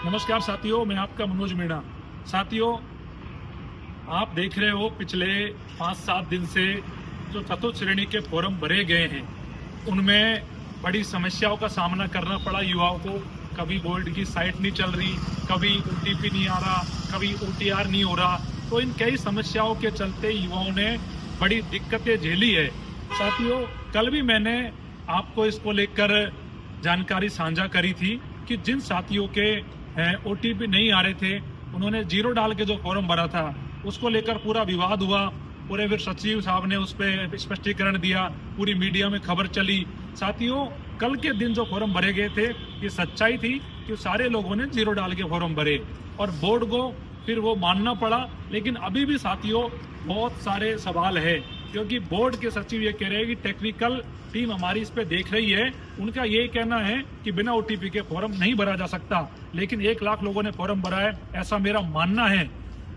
नमस्कार साथियों, मैं आपका मनोज मीणा। साथियों, आप देख रहे हो पिछले 5-7 दिन से जो चतुर्थ श्रेणी के फॉर्म भरे गए हैं उनमें बड़ी समस्याओं का सामना करना पड़ा युवाओं को। कभी बोर्ड की साइट नहीं चल रही, कभी ओटीपी नहीं आ रहा, कभी ओटीआर नहीं हो रहा। तो इन कई समस्याओं के चलते युवाओं ने बड़ी दिक्कतें झेली है। साथियों, कल भी मैंने आपको इसको लेकर जानकारी साझा करी थी कि जिन साथियों के ओटीपी नहीं आ रहे थे, उन्होंने जीरो डाल के जो फॉर्म भरा था उसको लेकर पूरा विवाद हुआ। पूरे फिर सचिव साहब ने उस पर स्पष्टीकरण दिया, पूरी मीडिया में खबर चली। साथियों, कल के दिन जो फॉर्म भरे गए थे, ये सच्चाई थी कि सारे लोगों ने जीरो डाल के फॉर्म भरे और बोर्ड को फिर वो मानना पड़ा। लेकिन अभी भी साथियों बहुत सारे सवाल है, क्योंकि बोर्ड के सचिव ये कह रहे हैं कि टेक्निकल टीम हमारी इस पे देख रही है। उनका ये कहना है कि बिना ओटीपी के फॉर्म नहीं भरा जा सकता, लेकिन 1 लाख लोगों ने फॉर्म भरा है, ऐसा मेरा मानना है।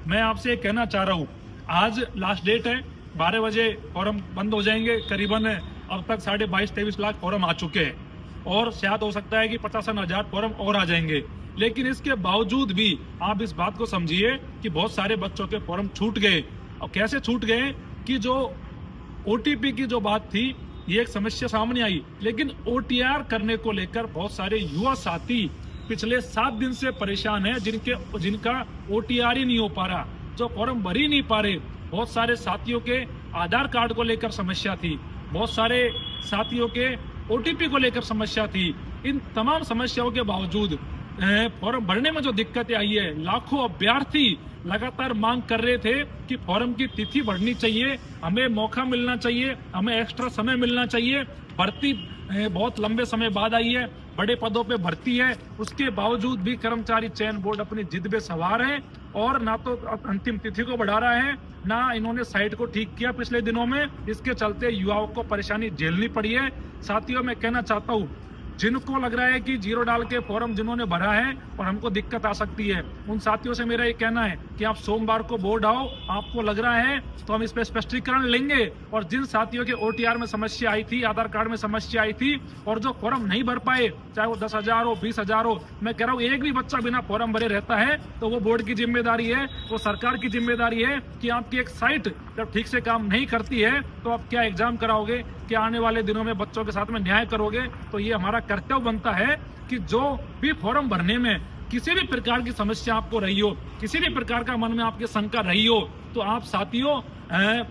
मैं आपसे कहना चाह रहा हूँ, आज लास्ट डेट है, 12 बजे फॉर्म बंद हो जाएंगे। करीबन अब तक 22.5-23 लाख फॉर्म आ चुके हैं और शायद हो सकता है कि 55,000 फॉर्म और आ जाएंगे। लेकिन इसके बावजूद भी आप इस बात को समझिए कि बहुत सारे बच्चों के फॉर्म छूट गए। और कैसे छूट गए कि जो ओटीपी की जो बात थी, ये एक समस्या सामने आई, लेकिन ओटीआर करने को लेकर बहुत सारे युवा साथी पिछले 7 दिन से परेशान हैं, जिनका ओटीआर ही नहीं हो पा रहा, जो फॉर्म भर ही नहीं पा रहे। बहुत सारे साथियों के आधार कार्ड को लेकर समस्या थी, बहुत सारे साथियों के ओटीपी को लेकर समस्या थी। इन तमाम समस्याओं के बावजूद फॉर्म भरने में जो दिक्कतें आई है, लाखों अभ्यर्थी लगातार मांग कर रहे थे कि फॉर्म की तिथि बढ़नी चाहिए, हमें मौका मिलना चाहिए, हमें एक्स्ट्रा समय मिलना चाहिए। भर्ती बहुत लंबे समय बाद आई है, बड़े पदों पे भर्ती है, उसके बावजूद भी कर्मचारी चयन बोर्ड अपनी जिद पे सवार है और ना तो अंतिम तिथि को बढ़ा रहा है, ना इन्होंने साइट को ठीक किया पिछले दिनों में। इसके चलते युवाओं को परेशानी झेलनी पड़ी है। साथियों, मैं कहना चाहता हूँ, जिनको लग रहा है कि जीरो डाल के फॉर्म जिन्होंने भरा है और हमको दिक्कत आ सकती है, उन साथियों से मेरा ये कहना है कि आप सोमवार को बोर्ड आओ, आपको लग रहा है तो हम इस पे स्पष्टीकरण लेंगे। और जिन साथियों के ओटीआर में समस्या आई थी, आधार कार्ड में समस्या आई थी और जो फॉर्म नहीं भर पाए, चाहे वो 10,000 हो, 20,000 हो, मैं कह रहा हूँ एक भी बच्चा बिना फॉर्म भरे रहता है तो वो बोर्ड की जिम्मेदारी है, वो सरकार की जिम्मेदारी है कि आपकी एक साइट जब ठीक से काम नहीं करती है तो आप क्या एग्जाम कराओगे, क्या आने वाले दिनों में बच्चों के साथ में न्याय करोगे। तो ये हमारा कर्तव्य बनता है कि जो भी फॉर्म भरने में किसी भी प्रकार की समस्या आपको रही हो, किसी भी प्रकार का मन में आपकी शंका रही हो, तो आप साथियों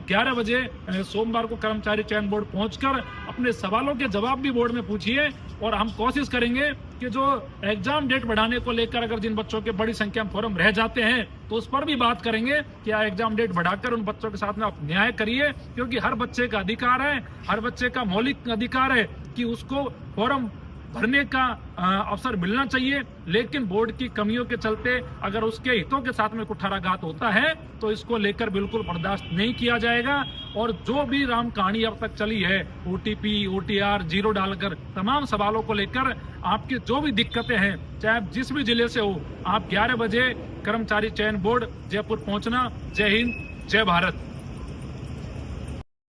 11 बजे सोमवार को कर्मचारी चयन बोर्ड पहुंचकर अपने सवालों के जवाब भी बोर्ड में पूछिए। और हम कोशिश करेंगे कि जो एग्जाम डेट बढ़ाने को लेकर अगर जिन बच्चों के बड़ी संख्या में फॉर्म रह जाते हैं तो उस पर भी बात करेंगे कि एग्जाम डेट बढ़ाकर उन बच्चों के साथ में आप न्याय करिए, क्योंकि हर बच्चे का अधिकार है, हर बच्चे का मौलिक अधिकार है कि उसको फॉर्म भरने का अवसर मिलना चाहिए। लेकिन बोर्ड की कमियों के चलते अगर उसके हितों के साथ में कुठाराघात होता है तो इसको लेकर बिल्कुल बर्दाश्त नहीं किया जाएगा। और जो भी राम कहानी अब तक चली है, ओटीपी, ओटीआर, जीरो डालकर, तमाम सवालों को लेकर आपकी जो भी दिक्कतें हैं, चाहे आप जिस भी जिले से हो, आप 11 बजे कर्मचारी चयन बोर्ड जयपुर पहुंचना। जय हिंद, जय भारत।